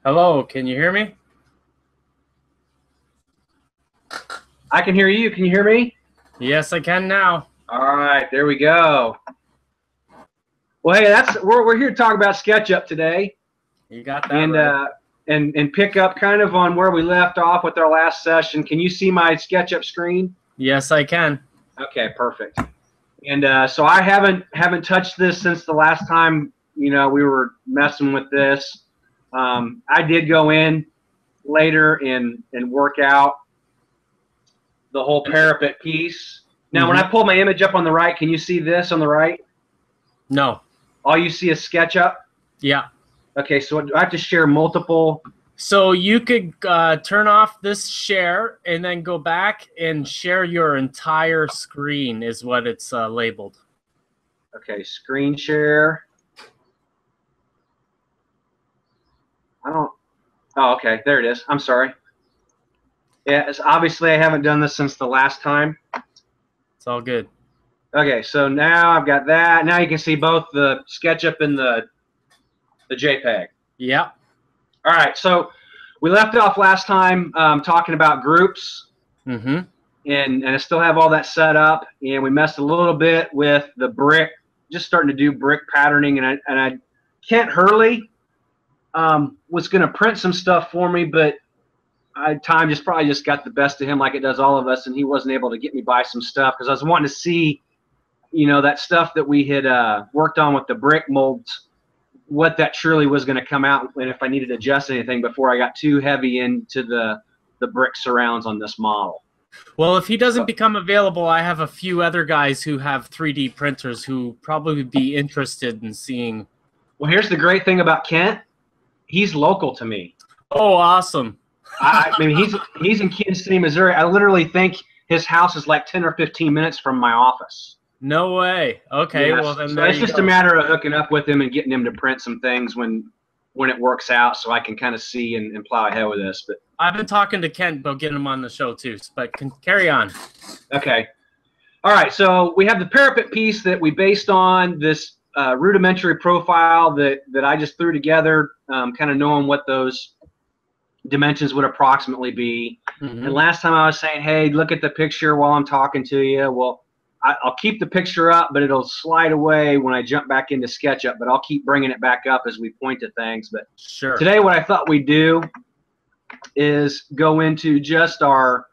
Hello, can you hear me? I can hear you. Can you hear me? Yes, I can now. All right, there we go. Well, hey, we're here to talk about SketchUp today, You got that and right. and pick up kind of on where we left off with our last session. Can you see my SketchUp screen? Yes, I can. Okay, perfect. And so I haven't touched this since the last time we were messing with this. I did go in later and work out the whole parapet piece. Now, when I pull my image up on the right, can you see this on the right? No. All you see is SketchUp? Yeah. Okay, so I have to share multiple. So you could turn off this share and then go back and share your entire screen is what it's labeled. Okay, screen share. Oh, okay, there it is. I'm sorry. Yeah, obviously I haven't done this since the last time. It's all good. Okay, so now I've got that. Now you can see both the SketchUp and the JPEG. Yeah. All right, so we left off last time talking about groups. And I still have all that set up, and we messed a little bit with the brick, just starting to do brick patterning, and Kent Hurley was going to print some stuff for me, but time probably just got the best of him like it does all of us, and he wasn't able to get me by some stuff because I was wanting to see, that stuff that we had worked on with the brick molds, what that truly was going to come out, and if I needed to adjust anything before I got too heavy into the brick surrounds on this model. Well, if he doesn't become available, I have a few other guys who have 3D printers who probably would be interested in seeing. Well, here's the great thing about Kent. He's local to me. Oh, awesome. I mean, he's in Kansas City, Missouri. I literally think his house is like 10 or 15 minutes from my office. No way. Okay, yes. Well then so there it's just a matter of hooking up with him and getting him to print some things when it works out, so I can kind of see and plow ahead with this. But I've been talking to Kent about getting him on the show too, but carry on. Okay. All right, so we have the parapet piece that we based on this rudimentary profile that I just threw together, kind of knowing what those dimensions would approximately be. And last time I was saying, hey, look at the picture while I'm talking to you. Well, I'll keep the picture up, but it'll slide away when I jump back into SketchUp, but I'll keep bringing it back up as we point to things. But sure. Today what I thought we'd do is go into just our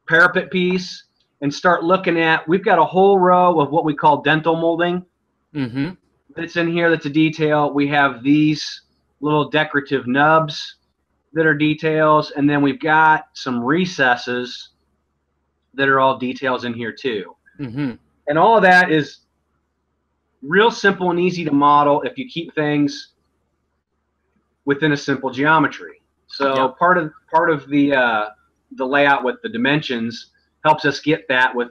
parapet piece and start looking at, we've got a whole row of what we call dental molding. That's in here, that's a detail. We have these little decorative nubs that are details, and then we've got some recesses that are all details in here too. And all of that is real simple and easy to model if you keep things within a simple geometry. So part of the layout with the dimensions helps us get that with,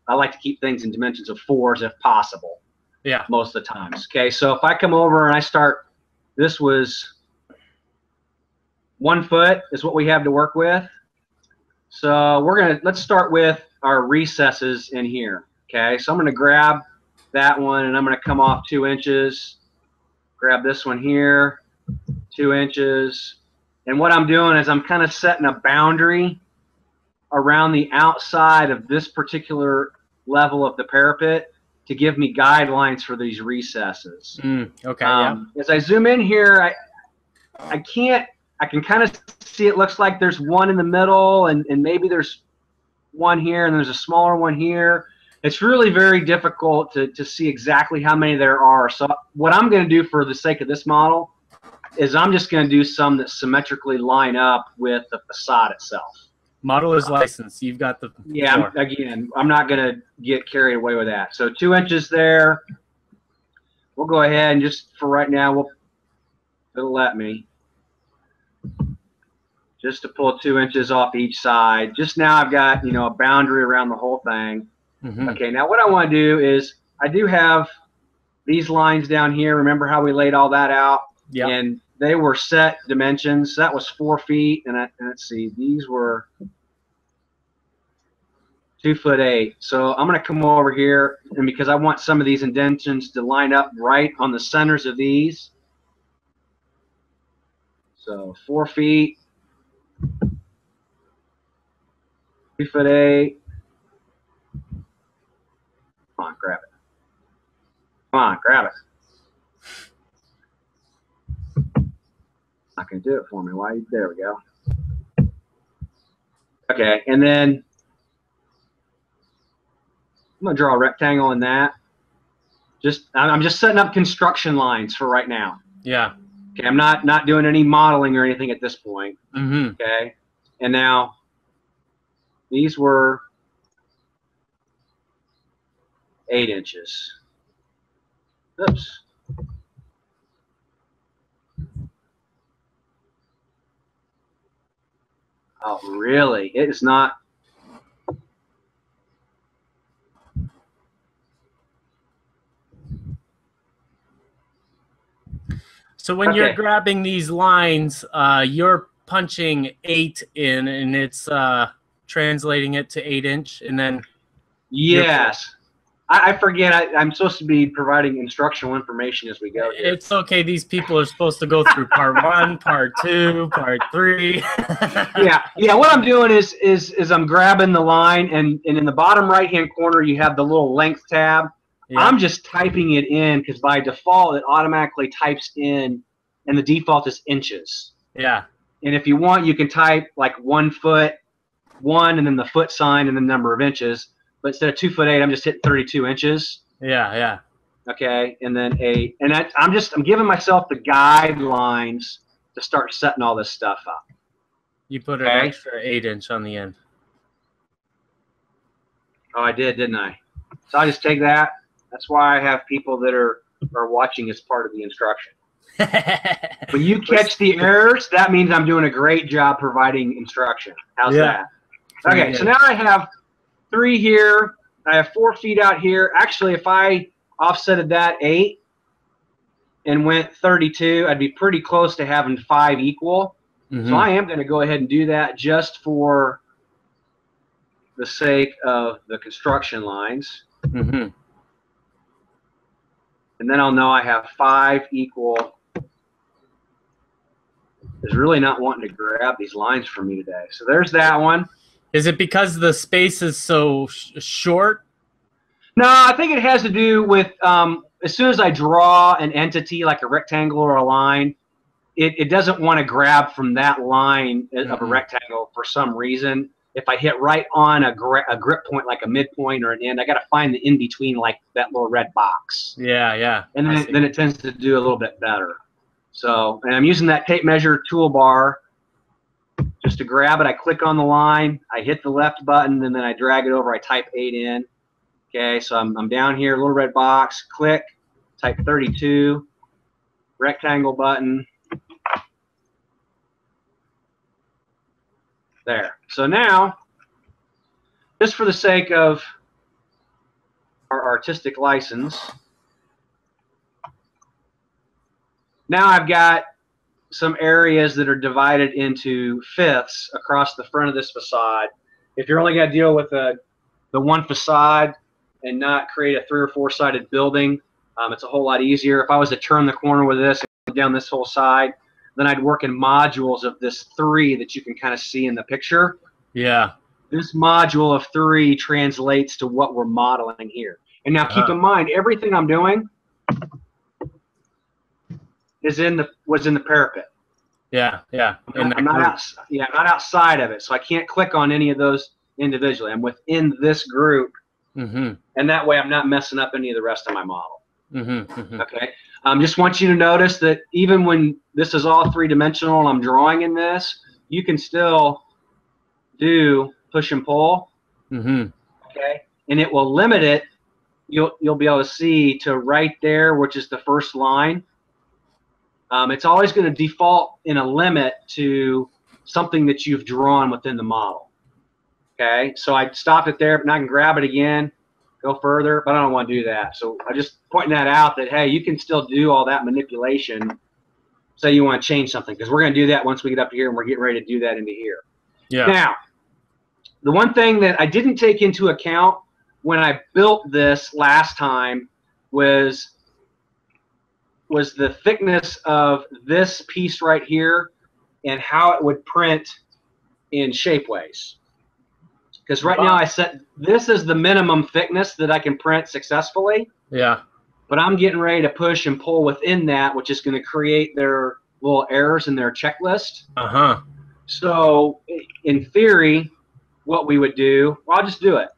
I like to keep things in dimensions of 4s if possible. Yeah. Most of the times. Okay, so if I come over and I start, this was 1 foot is what we have to work with. So let's start with our recesses in here. Okay, so I'm gonna grab that one and I'm gonna come off 2 inches, grab this one here, 2 inches. And what I'm doing is I'm kind of setting a boundary around the outside of this particular level of the parapet to give me guidelines for these recesses. Okay. As I zoom in here, I can kind of see it looks like there's one in the middle, and maybe there's one here, and there's a smaller one here. It's really very difficult to see exactly how many there are. So what I'm going to do for the sake of this model is I'm just going to do some that symmetrically line up with the facade itself. Model is licensed. You've got the floor. Again, I'm not going to get carried away with that. So 2 inches there. We'll go ahead and just for right now, it'll let me. Just to pull 2 inches off each side. Just now I've got, a boundary around the whole thing. Okay, now what I want to do is I do have these lines down here. Remember how we laid all that out? Yeah. And they were set dimensions. That was 4 feet, and let's see, these were 2'8". So I'm going to come over here, and because I want some of these indentions to line up right on the centers of these, So 4 feet, 3'8". Come on, grab it. Come on, grab it. Not gonna do it for me. Why? There we go. Okay, and then I'm gonna draw a rectangle in that. I'm just setting up construction lines for right now. Yeah. Okay, I'm not doing any modeling or anything at this point. Mm-hmm. Okay, and now these were 8 inches. Oops. Oh, really? It is not. So when you're grabbing these lines, you're punching 8 in, and it's translating it to 8-inch, and then. Yes. I forget. I'm supposed to be providing instructional information as we go here. It's okay. These people are supposed to go through part 1, part 2, part 3. Yeah. What I'm doing is I'm grabbing the line, and in the bottom right-hand corner you have the little length tab. Yeah. I'm just typing it in because by default it automatically types in, and the default is inches. Yeah. And if you want, you can type like 1 foot, 1, and then the foot sign, and the number of inches. But instead of 2'8", I'm just hitting 32 inches. Yeah. Okay, and then 8, and I'm giving myself the guidelines to start setting all this stuff up. You put an extra 8-inch on the end. Oh, I did, didn't I? So I just take that. That's why I have people that are watching as part of the instruction. When you catch the errors, that means I'm doing a great job providing instruction. How's that? Okay, so now I have 3 here. I have 4 feet out here. Actually, if I offsetted that 8 and went 32, I'd be pretty close to having 5 equal. Mm-hmm. So I am going to go ahead and do that just for the sake of the construction lines. Mm-hmm. And then I'll know I have 5 equal. Is really not wanting to grab these lines from me today. So there's that one. Is it because the space is so short? No, I think it has to do with as soon as I draw an entity like a rectangle or a line, it doesn't want to grab from that line of a rectangle for some reason. If I hit right on a grip point like a midpoint or an end, I got to find the in-between like that little red box. Yeah. And then it tends to do a little bit better. So, and I'm using that tape measure toolbar just to grab it. I click on the line, I hit the left button, and then I drag it over. I type 8 in. Okay, so I'm down here, little red box, click, type 32, rectangle button. There. So now, just for the sake of our artistic license, now I've got some areas that are divided into fifths across the front of this facade. If you're only going to deal with the one facade and not create a 3 or 4 sided building, it's a whole lot easier. If I was to turn the corner with this and down this whole side, then I'd work in modules of this 3 that you can kind of see in the picture. Yeah. This module of 3 translates to what we're modeling here. And now keep in mind, everything I'm doing was in the parapet. Yeah. I'm not outside of it, so I can't click on any of those individually. I'm within this group, and that way I'm not messing up any of the rest of my model. Okay. Just want you to notice that even when this is all 3-dimensional and I'm drawing in this, you can still do push and pull. Okay, and it will limit it. You'll be able to see to right there, which is the first line. It's always going to default in a limit to something that you've drawn within the model. Okay, so I stopped it there, but now I can grab it again, go further, but I don't want to do that. So I'm just pointing that out that, hey, you can still do all that manipulation. Say you want to change something, because we're going to do that once we get up here, and we're getting ready to do that into here. Yeah. Now, the one thing that I didn't take into account when I built this last time was the thickness of this piece right here and how it would print in Shapeways. Because right now I set this is the minimum thickness that I can print successfully. Yeah. But I'm getting ready to push and pull within that, which is going to create their little errors in their checklist. Uh-huh. So in theory, what we would do, well, I'll just do it.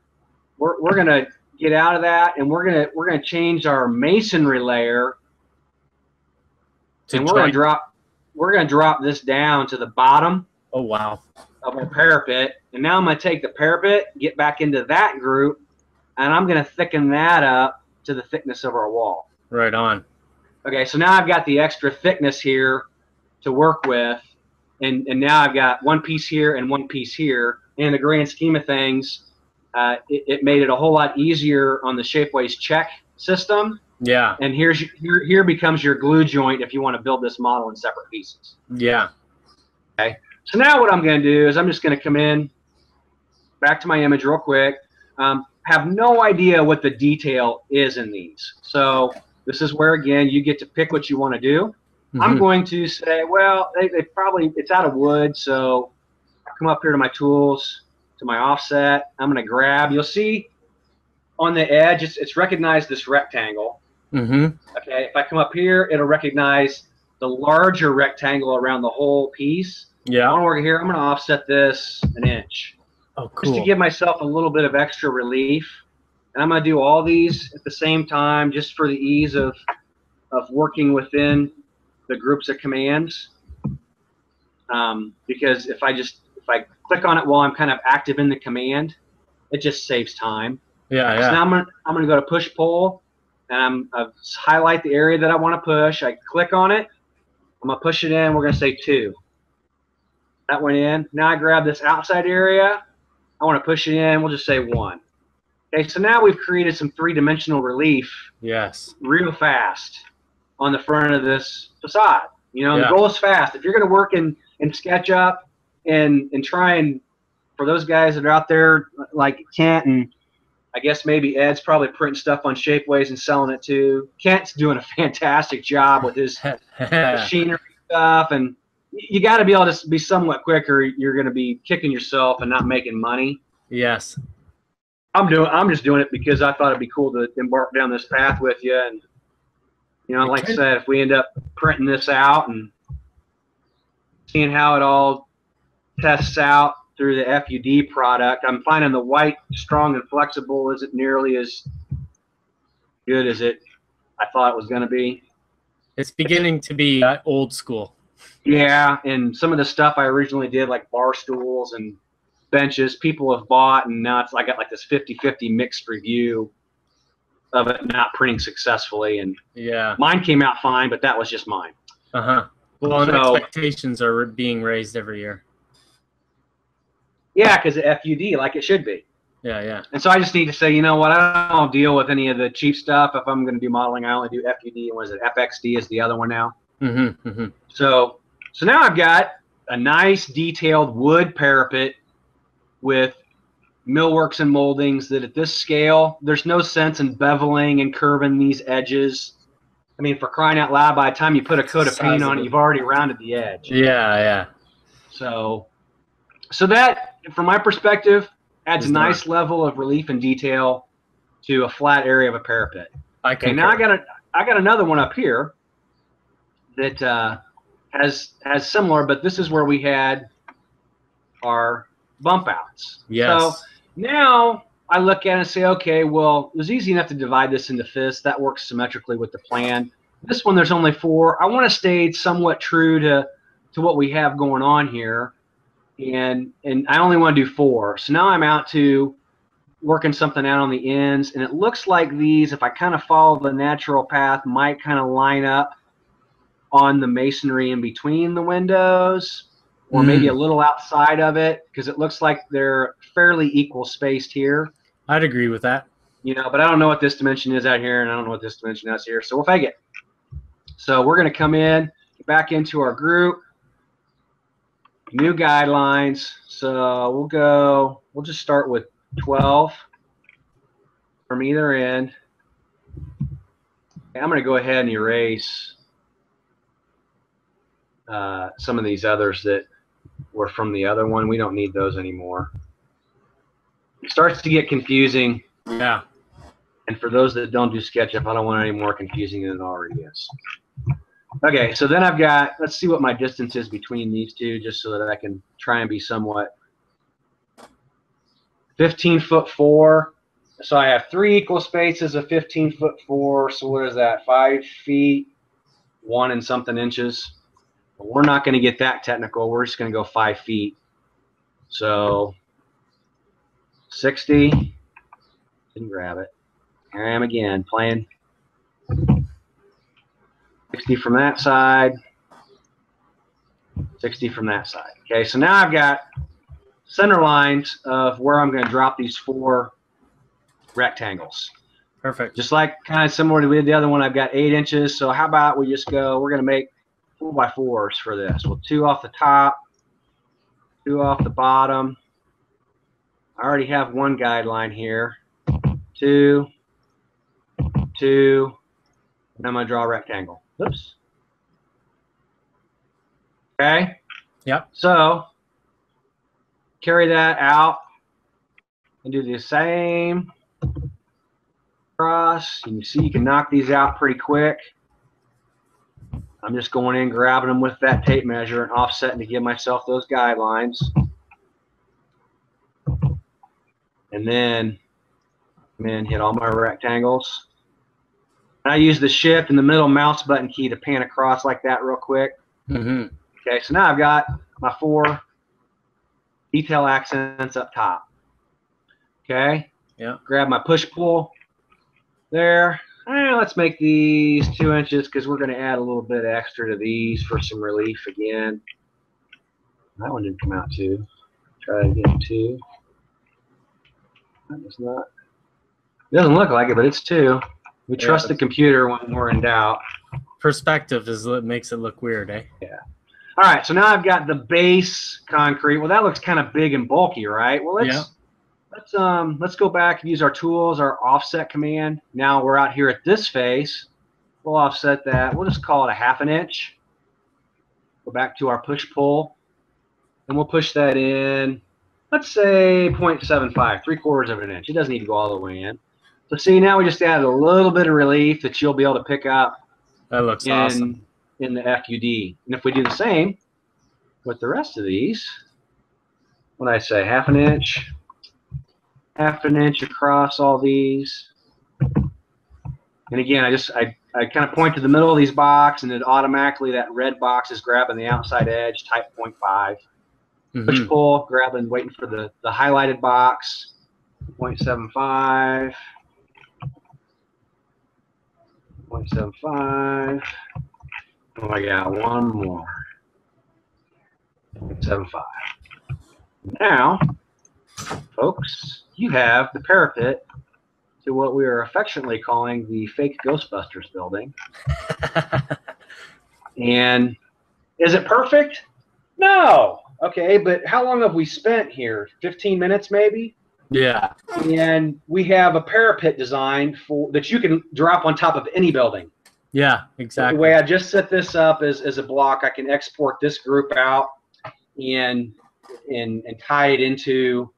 We're going to get out of that, and we're going to change our masonry layer, and we're going to drop this down to the bottom. Oh wow. Of our parapet, and now I'm going to take the parapet, get back into that group, and I'm going to thicken that up to the thickness of our wall. Right on. Okay, so now I've got the extra thickness here to work with, and now I've got one piece here and one piece here. In the grand scheme of things, it made it a whole lot easier on the Shapeways check system. Yeah. And here becomes your glue joint if you want to build this model in separate pieces. Yeah. Okay. So now what I'm going to do is I'm just going to come in, back to my image real quick. Have no idea what the detail is in these. So this is where, again, you get to pick what you want to do. Mm-hmm. I'm going to say, well, they probably, it's out of wood, so I come up here to my tools, to my offset. I'm going to grab, you'll see on the edge, it's recognized this rectangle. Mm-hmm. Okay, if I come up here, it'll recognize the larger rectangle around the whole piece. Yeah. I'm over here, I'm going to offset this an inch. Oh, cool. Just to give myself a little bit of extra relief. And I'm going to do all these at the same time just for the ease of working within the groups of commands. Because if I click on it while I'm kind of active in the command, it just saves time. Yeah, yeah. So now I'm going to go to push pull, and I highlight the area that I want to push. I click on it. I'm going to push it in. We're going to say 2. That went in. Now I grab this outside area. I want to push it in. We'll just say 1. Okay, so now we've created some 3-dimensional relief. Yes. Real fast on the front of this facade. You know, Yeah. The goal is fast. If you're going to work in SketchUp and try and, for those guys that are out there like Kent, and I guess maybe Ed's probably printing stuff on Shapeways and selling it too. Kent's doing a fantastic job with his machinery stuff, and you got to be able to be somewhat quick, or you're going to be kicking yourself and not making money. Yes. I'm just doing it because I thought it'd be cool to embark down this path with you, and you know, like I said, if we end up printing this out and seeing how it all tests out through the FUD product, I'm finding the white strong and flexible isn't nearly as good as I thought it was going to be. It's beginning to be old school. Yeah, and some of the stuff I originally did, like bar stools and benches, people have bought, and now I got like this 50-50 mixed review of it not printing successfully. And yeah, mine came out fine, but that was just mine. Uh-huh. Well, so, expectations are being raised every year. Yeah, because of FUD, like it should be. Yeah, yeah. And so I just need to say, you know what, I don't deal with any of the cheap stuff. If I'm going to do modeling, I only do FUD. And what is it? FXD is the other one now. Mm-hmm, mm-hmm. So now I've got a nice detailed wood parapet with millworks and moldings that at this scale, there's no sense in beveling and curving these edges. I mean, for crying out loud, by the time you put a coat of paint on it, you've already rounded the edge. Yeah, yeah. So that, from my perspective, adds a nice level of relief and detail to a flat area of a parapet. Okay, now I got another one up here that has similar, but this is where we had our bump outs. Yes. So now I look at it and say, okay, well, it was easy enough to divide this into fists. That works symmetrically with the plan. This one, there's only 4. I want to stay somewhat true to what we have going on here, and I only want to do 4. So now I'm out to working something out on the ends, and it looks like these, if I kind of follow the natural path, might kind of line up on the masonry in between the windows, or maybe a little outside of it, because it looks like they're fairly equal spaced here. I'd agree with that. You know, but I don't know what this dimension is out here, and I don't know what this dimension is here, so we'll fake it. So we're going to come in, back into our group, new guidelines. So we'll just start with 12 from either end. I'm going to go ahead and erase some of these others that were from the other one. We don't need those anymore. It starts to get confusing. Yeah. And for those that don't do SketchUp, I don't want it any more confusing than it already is. Okay, so then I've got, let's see what my distance is between these two, just so that I can try and be somewhat 15'4". So I have 3 equal spaces of 15'4". So what is that? 5 feet, 1 and something inches. But we're not going to get that technical. We're just going to go 5 feet. So 60. Didn't grab it. Here I am again, playing 60 from that side, 60 from that side. Okay, so now I've got center lines of where I'm going to drop these 4 rectangles. Perfect. Just like kind of similar to the other one, I've got 8 inches. So how about we just go, we're going to make 4x4s for this. Well, 2 off the top, 2 off the bottom. I already have 1 guideline here. 2, 2, and I'm going to draw a rectangle. Oops. Okay? Yep. So carry that out and do the same across. And you see you can knock these out pretty quick. I'm just going in, grabbing them with that tape measure and offsetting to give myself those guidelines. And then hit all my rectangles. And I use the shift and the middle mouse button key to pan across like that real quick. Mm-hmm. Okay, so now I've got my 4 detail accents up top. Okay? Yeah. Grab my push-pull there. Let's make these 2 inches because we're going to add a little bit extra to these for some relief again. That one didn't come out 2. Try it again, 2. That does not. It doesn't look like it, but it's 2. We trust the computer when we're in doubt. Perspective is what makes it look weird, eh? Yeah. All right, so now I've got the base concrete. Well, that looks kind of big and bulky, right? Well, let's go back and use our tools, our offset command. Now we're out here at this face. We'll offset that. We'll just call it a 1/2 inch. Go back to our push-pull, and we'll push that in. Let's say 0.75, 3/4 of an inch. It doesn't need to go all the way in. So see, now we just added a little bit of relief that you'll be able to pick up. That looks awesome. In the FUD. And if we do the same with the rest of these, what did I say, 1/2 inch, 1/2 inch across all these. And again, I kind of point to the middle of these box, and then automatically that red box is grabbing the outside edge, type 0.5. Push pull, grabbing, waiting for the highlighted box, 0.75. 0.75. Oh, I got one more. 0.75. Now, folks, you have the parapet to what we are affectionately calling the fake Ghostbusters building. And is it perfect? No. Okay, but how long have we spent here? 15 minutes maybe? Yeah. And we have a parapet design that you can drop on top of any building. Yeah, exactly. The way I just set this up as a block, I can export this group out and tie it into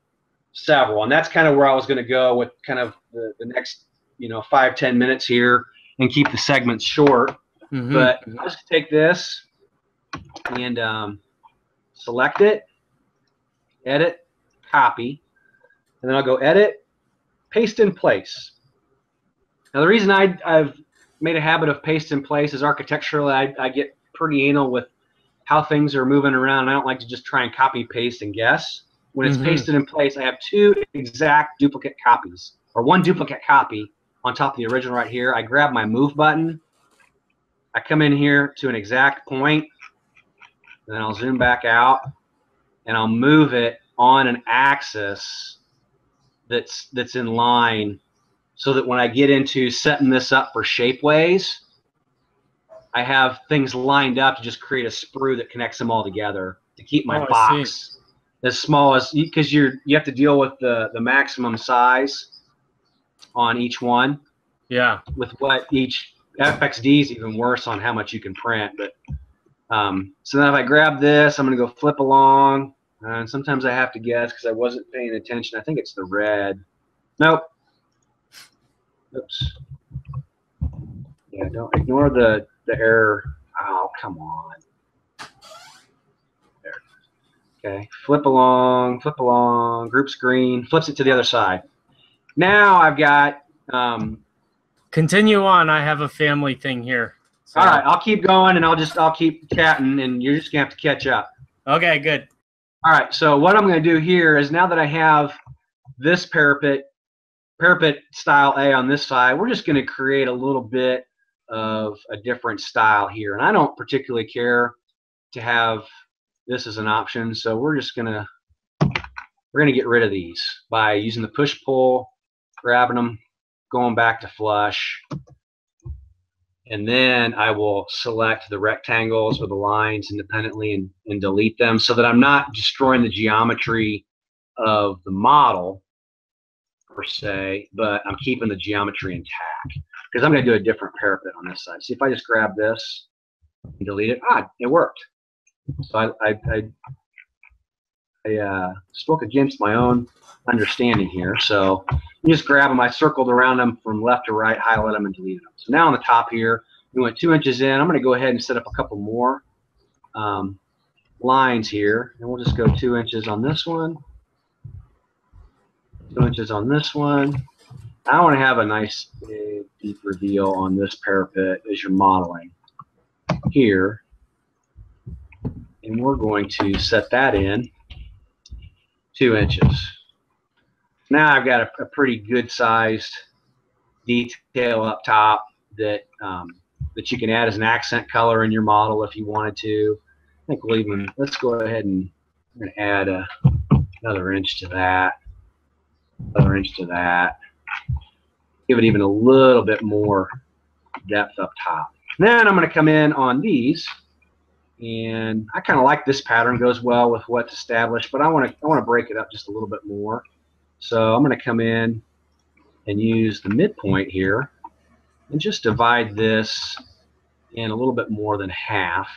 several. And that's kind of where I was going to go with kind of the next 5-10 minutes here and keep the segments short. But I'll just take this and select it, edit, copy, and then I'll go edit, paste in place. Now the reason I've made a habit of paste in place is architecturally I get pretty anal with how things are moving around. I don't like to just try and copy, paste, and guess. When it's pasted in place, I have 2 exact duplicate copies, or 1 duplicate copy on top of the original right here. I grab my move button, I come in here to an exact point, and then I'll zoom back out, and I'll move it on an axis that's in line, so that when I get into setting this up for shapeways, I have things lined up to just create a sprue that connects them all together to keep my box as small as, because you have to deal with the maximum size on each one. Yeah. With what each FXD is even worse on how much you can print, but So then if I grab this, I'm going to go flip along. And sometimes I have to guess because I wasn't paying attention. I think it's the red. Nope. Oops. Yeah, don't ignore the error. Oh, come on. There. Okay. Flip along, group screen, flips it to the other side. Now I've got continue on. I have a family thing here. So. All right, I'll keep going and I'll keep chatting and you're just gonna have to catch up. Okay, good. All right, so what I'm gonna do here is now that I have this parapet style A on this side, we're just gonna create a little bit of a different style here. And I don't particularly care to have this as an option, so we're gonna get rid of these by using the push-pull, grabbing them, going back to flush. And then I will select the rectangles or the lines independently and delete them so that I'm not destroying the geometry of the model per se, but I'm keeping the geometry intact because I'm going to do a different parapet on this side. See if I just grab this and delete it. It worked. So I spoke against my own understanding here. So you just grab them. I circled around them from left to right, highlight them, and deleted them. So now on the top here, we went 2 inches in. I'm going to go ahead and set up a couple more lines here. And we'll just go 2 inches on this one, 2 inches on this one. I want to have a nice big, deep reveal on this parapet as you're modeling here. And we're going to set that in 2 inches. Now I've got a pretty good sized detail up top that that you can add as an accent color in your model if you wanted to. I think we'll even, let's go ahead and we're going to add another inch to that, another inch to that. Give it even a little bit more depth up top. Then I'm going to come in on these, and I kind of like this pattern, goes well with what's established, but I want to break it up just a little bit more. So I'm going to come in and use the midpoint here and just divide this in a little bit more than half.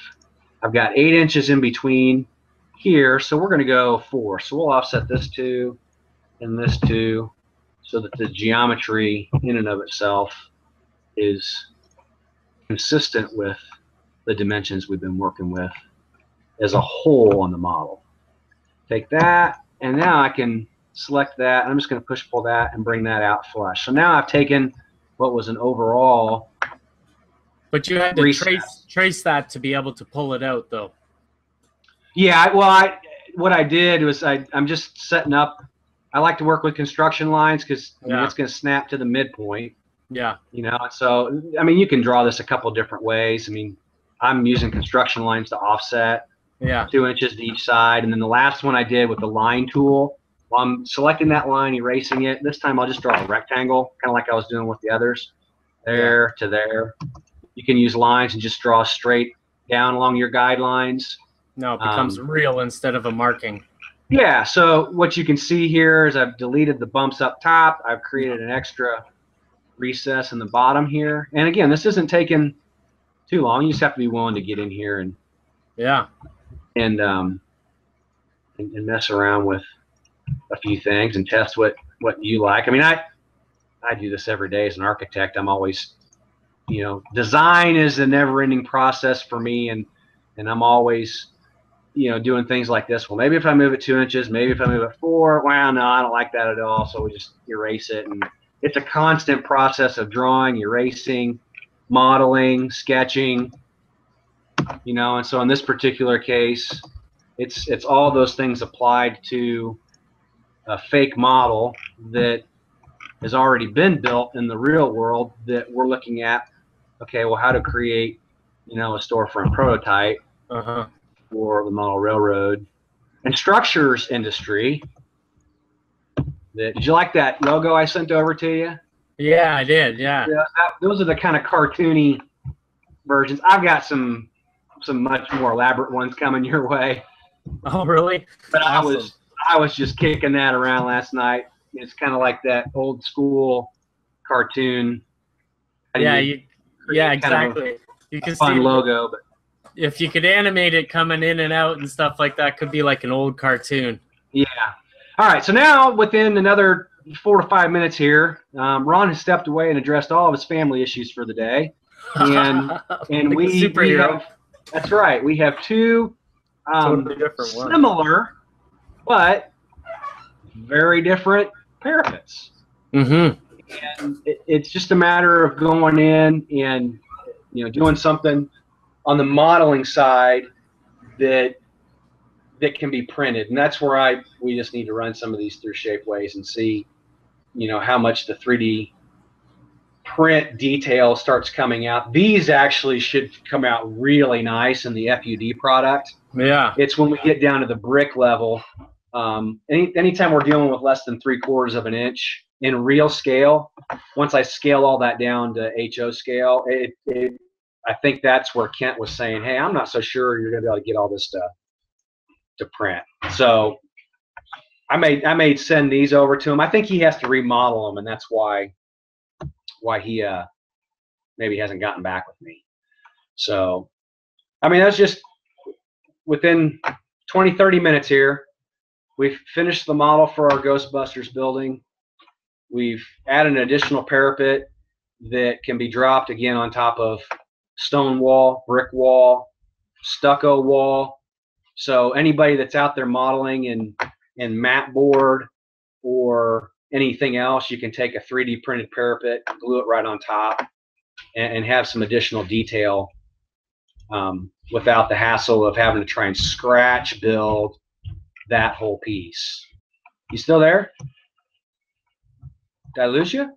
I've got 8 inches in between here, so we're going to go 4. So we'll offset this 2 and this 2 so that the geometry in and of itself is consistent with the dimensions we've been working with as a whole on the model. Take that, and now I can select that. I'm just going to push-pull that and bring that out flush. So now I've taken what was an overall. But you had to trace that to be able to pull it out, though. Yeah, well, what I did was I'm just setting up. I like to work with construction lines because it's going to snap to the midpoint. Yeah. You know, so I mean, you can draw this a couple different ways. I mean, I'm using construction lines to offset. Yeah. 2 inches to each side, and then the last one I did with the line tool. While I'm selecting that line, erasing it. This time I'll just draw a rectangle, kind of like I was doing with the others. There to there. You can use lines and just draw straight down along your guidelines. No, it becomes real instead of a marking. Yeah, so what you can see here is I've deleted the bumps up top. I've created an extra recess in the bottom here. And again, this isn't taking too long. You just have to be willing to get in here and mess around with a few things and test what you like. I mean, I do this every day as an architect. I'm always, you know, design is a never-ending process for me, and I'm always, you know, doing things like this. Well, maybe if I move it 2 inches, maybe if I move it 4, well, no, I don't like that at all. So we just erase it, and it's a constant process of drawing, erasing, modeling, sketching, you know. And so in this particular case, it's all those things applied to a fake model that has already been built in the real world that we're looking at. Okay, well, how to create, you know, a storefront prototype for the model railroad and structures industry. Did you like that logo I sent over to you? Yeah, I did. Yeah. Those are the kind of cartoony versions. I've got some much more elaborate ones coming your way. Oh, really? But awesome. I was just kicking that around last night. It's kind of like that old school cartoon. Yeah, exactly. You can fun see logo, but if you could animate it coming in and out and stuff like that, could be like an old cartoon. Yeah. All right. So now, within another 4 to 5 minutes here, Ron has stepped away and addressed all of his family issues for the day, and like we have, that's right. We have two totally different similar but very different parapets. Mm-hmm. And it's just a matter of going in and doing something on the modeling side that can be printed, and that's where we just need to run some of these through Shapeways and see how much the 3D print detail starts coming out. These actually should come out really nice in the FUD product. Yeah, it's when we get down to the brick level. Anytime we're dealing with less than 3/4 of an inch in real scale, once I scale all that down to HO scale, I think that's where Kent was saying, hey, I'm not so sure you're going to be able to get all this stuff to print. So I may send these over to him. I think he has to remodel them, and that's why he maybe hasn't gotten back with me. So, I mean, that's just within 20-30 minutes here. We've finished the model for our Ghostbusters building. We've added an additional parapet that can be dropped again on top of stone wall, brick wall, stucco wall. So anybody that's out there modeling in mat board or anything else, you can take a 3D printed parapet, glue it right on top, and have some additional detail without the hassle of having to try and scratch build that whole piece. You still there? Did I lose you?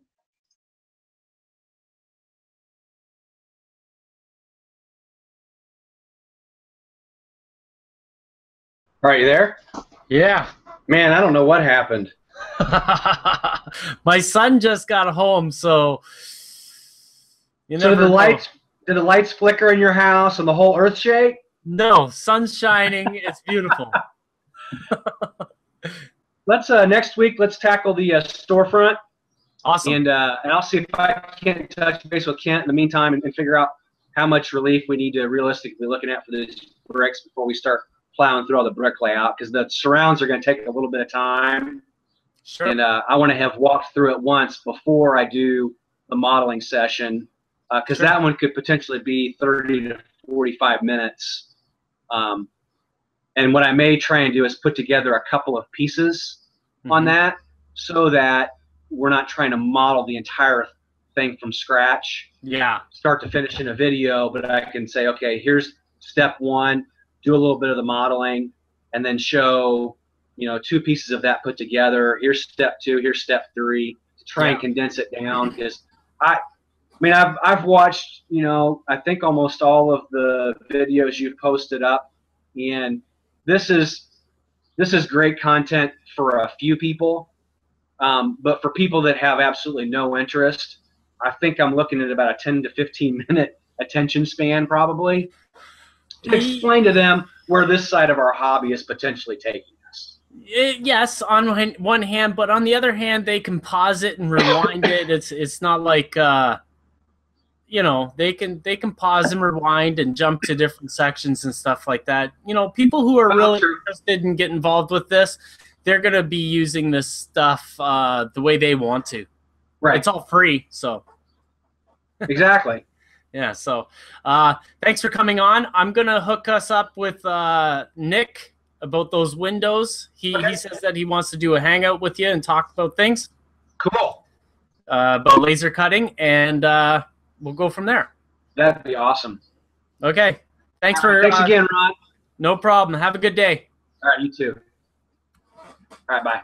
All right, you there? Yeah. Man, I don't know what happened. My son just got home, so so did the lights flicker in your house and the whole earth shake? No, sun's shining. It's beautiful. Let's next week. Let's tackle the storefront. Awesome. And I'll see if I can touch base with Kent in the meantime and figure out how much relief we need to realistically be looking at for these bricks before we start plowing through all the brick layout, because the surrounds are going to take a little bit of time. Sure. And I want to have walked through it once before I do the modeling session, because that one could potentially be 30 to 45 minutes. And what I may try and do is put together a couple of pieces on that, so that we're not trying to model the entire thing from scratch, start to finish in a video, but I can say, okay, here's step one, do a little bit of the modeling, and then show, 2 pieces of that put together. Here's step 2, here's step 3, to try and condense it down. Because I've watched, I think almost all of the videos you've posted up, and this is great content for a few people. But for people that have absolutely no interest, I think I'm looking at about a 10 to 15 minute attention span probably to explain to them where this side of our hobby is potentially taking us. Yes, on one hand, but on the other hand, they can pause it and rewind it. It's not like they can pause and rewind and jump to different sections and stuff like that. People who are really interested in getting involved with this, they're going to be using this stuff the way they want to. Right. It's all free, so. Exactly. Yeah, so thanks for coming on. I'm going to hook us up with Nick about those windows. He says that he wants to do a hangout with you and talk about things. Cool. About laser cutting, and we'll go from there. That'd be awesome. Okay. Thanks again, Ron. No problem. Have a good day. All right, you too. All right, bye.